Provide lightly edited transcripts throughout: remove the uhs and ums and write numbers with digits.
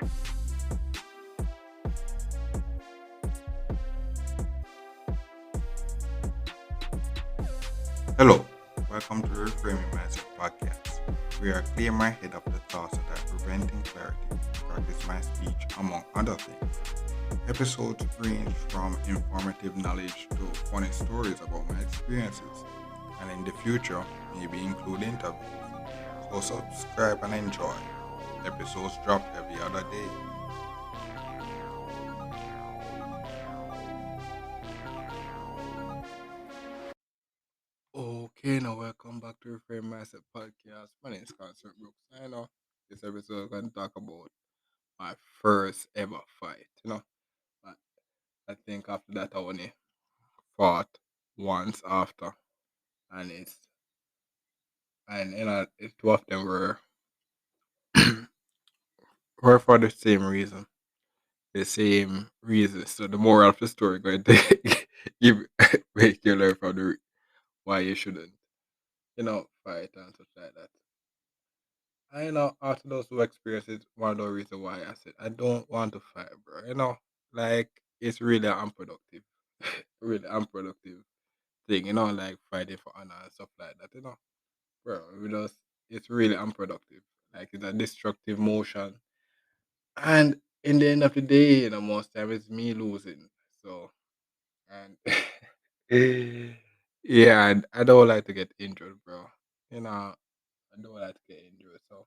Hello, welcome to the Reframing Mindset podcast. We are clear my head of the thoughts that are preventing clarity, practice my speech, among other things. Episodes range from informative knowledge to funny stories about my experiences, and in the future, maybe include interviews. So subscribe and enjoy. Episodes drop every other day. Okay, now welcome back to Reframe Mindset podcast. My name is Concert Brooks. I know this episode I'm going to talk about my first ever fight. I, I think after that I only fought once after, and two of them were for the same reason, the same reason. So the moral of the story going to give make you learn from why you shouldn't, fight and such like that. I know after those two experiences, one of the reasons why I said I don't want to fight, bro. Like it's really unproductive, really unproductive thing. Like fighting for honor and stuff like that. Bro, it's really unproductive. Like it's a destructive motion, and in the end of the day, most time it's me losing. So and yeah, I don't like to get injured, bro. I don't like to get injured. So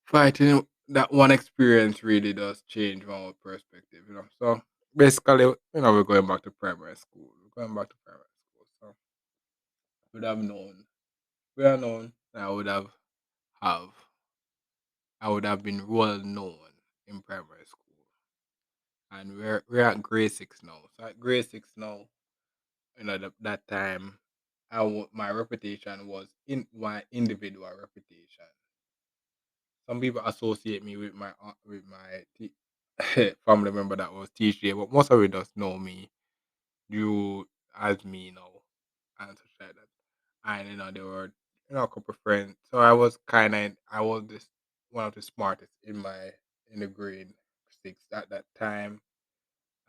fighting that one experience really does change my perspective. So basically, we're going back to primary school. We're going back to primary school. So would have known. We are known. Have I would have been well known in primary school. And we're at grade six now. So at grade six now, that time my reputation was in my individual reputation. Some people associate me with my family member that was TJ, but most of it does know me. You as me now and such like that. And there were a couple of friends. So I was this one of the smartest in the grade six at that time.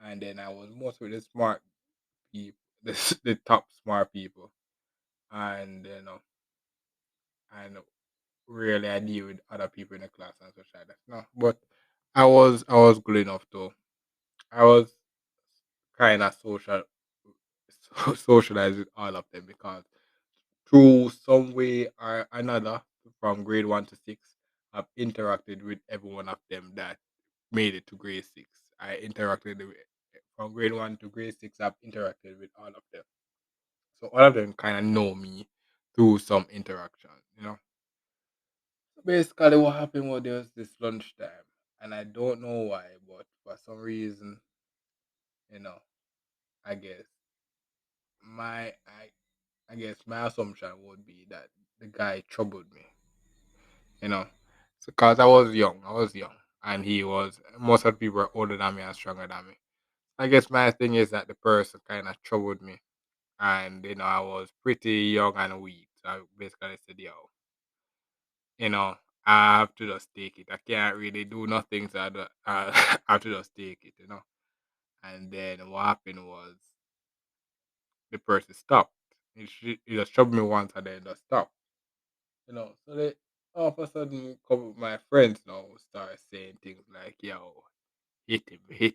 And then I was most of the smart people, the top smart people. And and really I deal with other people in the class and such like that. No, but I was good enough to I was kind of socialized with all of them because through some way or another, from grade one to six, I've interacted with every one of them that made it to grade six. I interacted with from grade one to grade six. I've interacted with all of them, so all of them kind of know me through some interaction. Basically, what happened was there was this lunchtime, and I don't know why, but for some reason, you know, I guess my I I guess my assumption would be that the guy troubled me, you know, because I was young, and he was most of the people were older than me and stronger than me. I guess my thing is that the person kind of troubled me, and I was pretty young and weak. So I basically said, "Yo, you know, I have to just take it. I can't really do nothing, so I have to just take it." And then what happened was the person stopped. He just troubled me once and then just stopped. So they all of a sudden, couple of my friends now start saying things like, "Yo, hit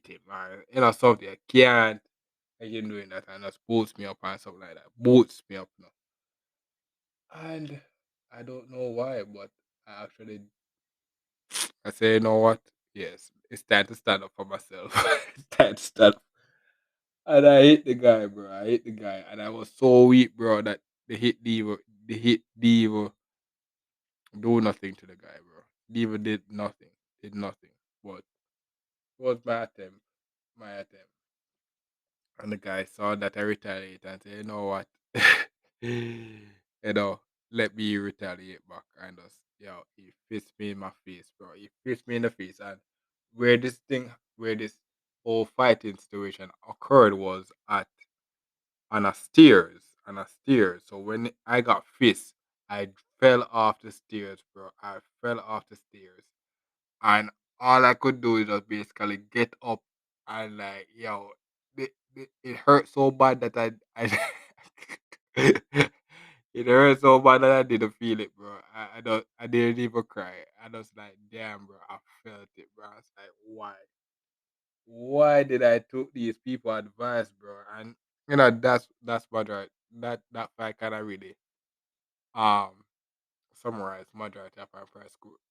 him," or something. I can't. I can doing that and just boosts me up and something like that. Boosts me up now. And I don't know why, but I say, you know what? Yes, it's time to stand up for myself. It's time to stand up. And I hit the guy, bro. I hit the guy, and I was so weak, bro, that the hit diva do nothing to the guy, bro. Diva did nothing, But it was my attempt, and the guy saw that I retaliate and said, you know what, let me retaliate back, and just he fits me in my face, bro. He fits me in the face, and where this whole fighting situation occurred was at on a stairs. So when I got fist, I fell off the stairs, bro. I fell off the stairs, and all I could do is just basically get up and like, yo, it hurt so bad that I it hurt so bad that I didn't feel it, bro. I didn't even cry. I was like, damn, bro, I felt it, bro. I was like, why? Why did I took these people advice, bro? And that's majority that fight kind of really um summarize majority of my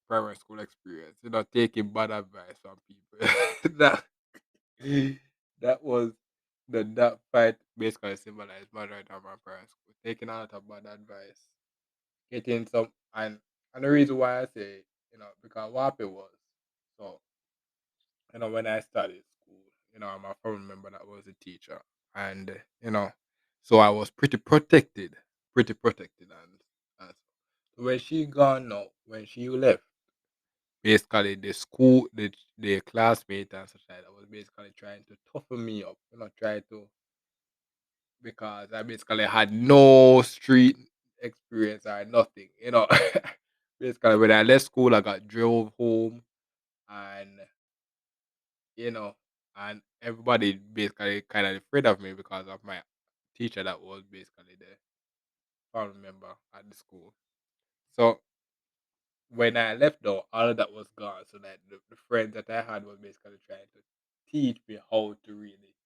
primary school experience. Taking bad advice from people. that that was that fight basically symbolized majority of my primary school. Taking a lot of bad advice, getting some and the reason why I say, because what happened was so when I started school, I'm a family member that was a teacher, and so I was pretty protected, and so when she gone now, when she left, basically the school, the classmate and such like that was basically trying to toughen me up, try to because I basically had no street experience or nothing. Basically, when I left school, I got drove home, and you know, and everybody basically kind of afraid of me because of my teacher that was basically the family member at the school. So when I left though, all of that was gone. So that the friends that I had was basically trying to teach me how to really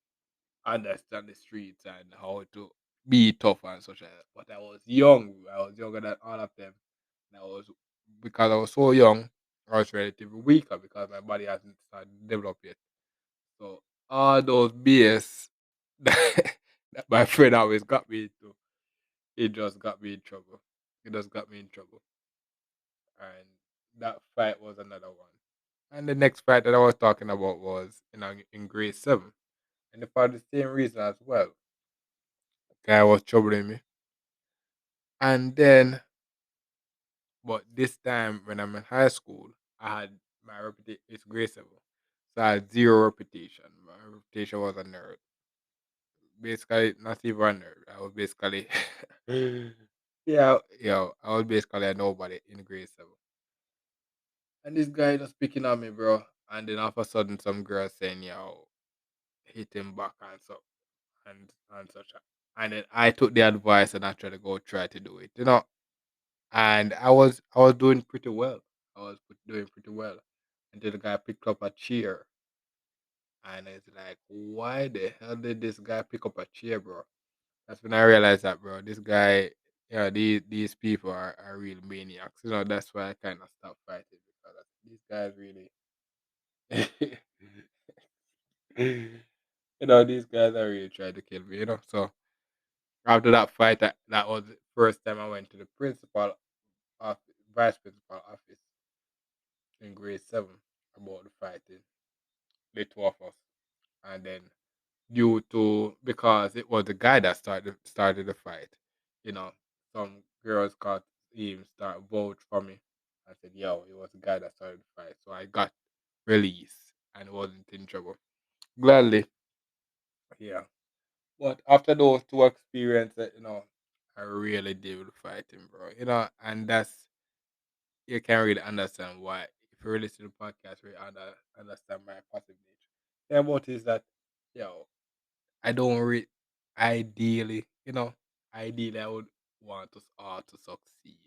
understand the streets and how to be tough and such like that. But I was young. I was younger than all of them. And I was because I was so young, I was relatively weaker because my body hasn't started to develop yet. So all those BS that my friend always got me into, it just got me in trouble. It just got me in trouble. And that fight was another one. And the next fight that I was talking about was in grade seven. And for the same reason as well. Guy was troubling me. And then but this time when I'm in high school, I had my reputation it's grade seven. So I had zero reputation. My reputation was a nerd. Basically not even a nerd. I was basically yeah, I was basically a nobody in grade seven. And this guy just picking on me, bro. And then all of a sudden some girl saying, yo, hit him back and so and such. And then I took the advice and I tried to go try to do it. And I was doing pretty well. Doing pretty well until the guy picked up a chair, and it's like, why the hell did this guy pick up a chair, bro? That's when I realized that, bro. This guy, these people are real maniacs. That's why I kind of stopped fighting because these guys really, these guys are really trying to kill me. So after that fight, that was the first time I went to the vice principal office in grade seven about the fighting, the two of us, and then due to because it was the guy that started the fight, you know, some girls got him start vote for me. I said, "Yo, it was the guy that started the fight," so I got released and wasn't in trouble. Gladly, yeah. But after those two experiences, I really did with fighting, bro. And that's you can't really understand why. If you really listen to the podcast, we understand my passive nature. The about is that, yo, I don't really, ideally, ideally, I would want us all to succeed.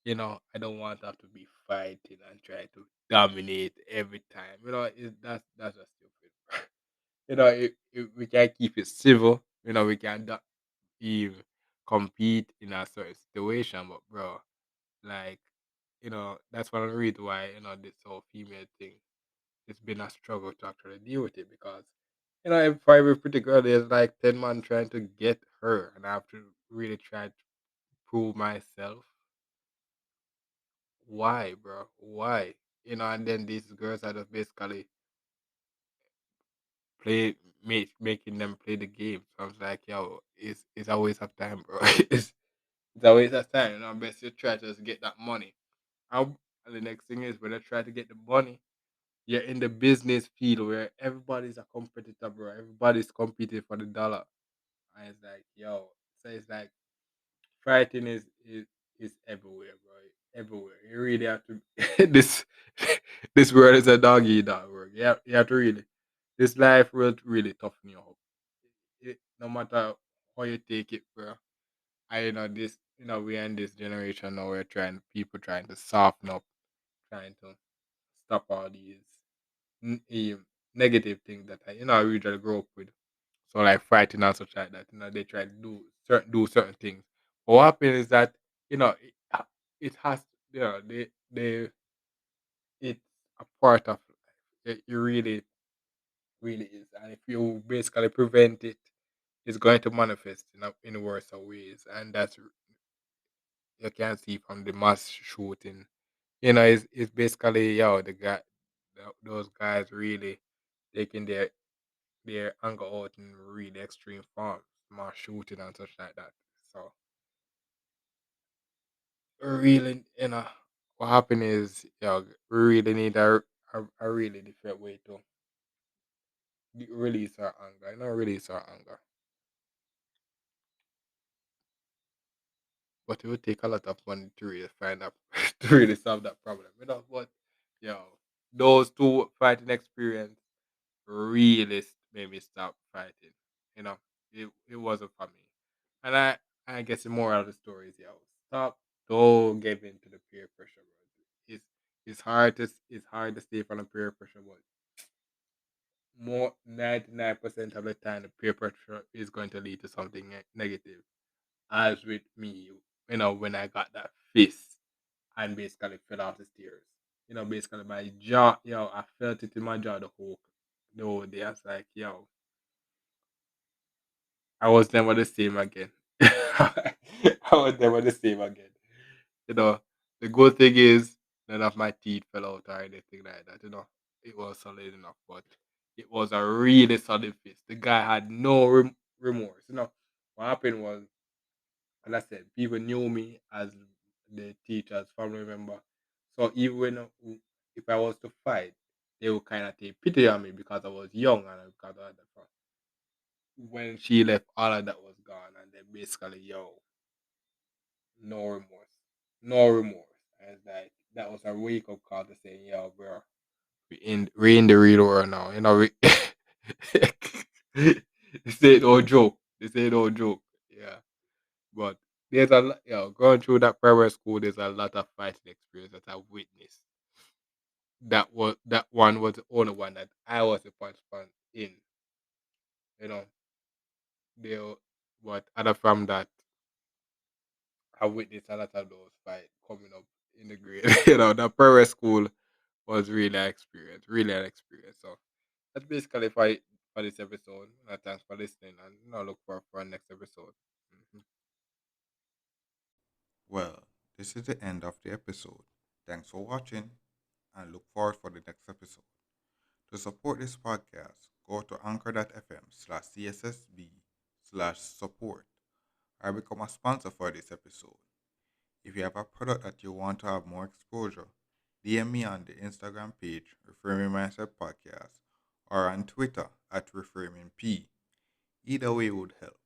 I don't want to have to be fighting and try to dominate every time. That's just stupid. If we can keep it civil, we can even compete in a certain situation, but bro, like, that's one of the reasons why, this whole female thing, it's been a struggle to actually deal with it because, if every pretty girl, there's like 10 men trying to get her, and I have to really try to prove myself. Why, bro? Why? And then these girls are just basically making them play the game. So I was like, yo, it's a waste of time, bro. It's a waste of time. Best you try to just get that money. And the next thing is when I try to get the money, you're in the business field where everybody's a competitor, bro. Everybody's competing for the dollar. And it's like, yo, so it's like fighting is everywhere, bro. everywhere. You really have to this this world is a doggy dog world. You have to really this life will really toughen you up. No matter how you take it, bro. This we're in this generation now we're trying people trying to soften up, trying to stop all these negative things that I usually grow up with. So like fighting and such like that. They try to do certain things. But what happens is that it has they it's a part of life. It really is. And if you basically prevent it, it's going to manifest in worse ways. And that's you can see from the mass shooting. It's basically the guy, those guys really taking their anger out in really extreme forms, mass shooting and such like that. So really, what happened is, we really need a really different way to release our anger. Release our anger. But it would take a lot of money to really find out to really solve that problem. But yo, those two fighting experience really made me stop fighting. You know, it wasn't for me. And I guess the moral of the story is stop, don't give in to the peer pressure. Bro. It's hard to stay from the peer pressure, but more 99% of the time the peer pressure is going to lead to something negative. As with me, when I got that fist and basically fell off the stairs. Basically my jaw, I felt it in my jaw the whole day. I was like, I was never the same again. I was never the same again. You know, the good thing is none of my teeth fell out or anything like that. It was solid enough, but it was a really solid fist. The guy had no remorse. What happened was, and I said, people knew me as the teacher's family member. So even if I was to fight, they would kind of take pity on me because I was young and because of that. When she left, all of that was gone, and then basically, no remorse, no remorse. And it's like that was a wake up call to say, yo, bro, we in the real world now. This ain't no joke. This ain't no joke. Yeah, but there's a lot, going through that primary school. There's a lot of fighting experience that I witnessed. That one was the only one that I was a participant in. You know, there, but other from that, I witnessed a lot of those fights coming up in the grade. The primary school was really an experience. So that's basically for this episode. Thanks for listening, and look for our next episode. Mhm. Well, this is the end of the episode. Thanks for watching and look forward for the next episode. To support this podcast, go to anchor.fm/cssb/support or become a sponsor for this episode. If you have a product that you want to have more exposure, DM me on the Instagram page, Reframing Mindset Podcast, or on Twitter at ReframingP. Either way would help.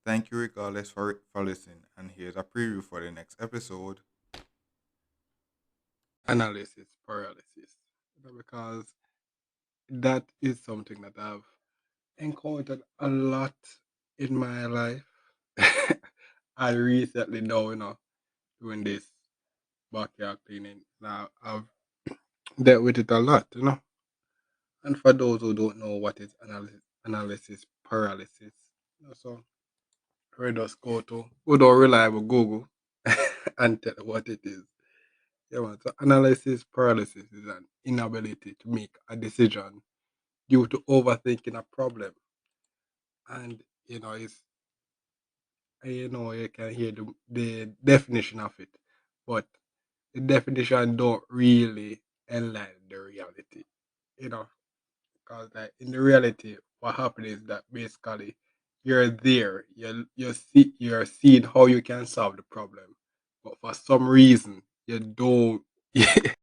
Thank you regardless for listening, and here's a preview for the next episode. Analysis paralysis, because that is something that I've encountered a lot in my life. I recently know, doing this backyard cleaning. Now I've dealt with it a lot. And for those who don't know what is analysis paralysis, so we just go to good or reliable Google and tell what it is. Yeah, man. So analysis paralysis is an inability to make a decision due to overthinking a problem. And you can hear the definition of it, but the definition don't really enlighten the reality. You know, because like in the reality, what happens is that basically you're there, you're seeing how you can solve the problem, but for some reason you don't.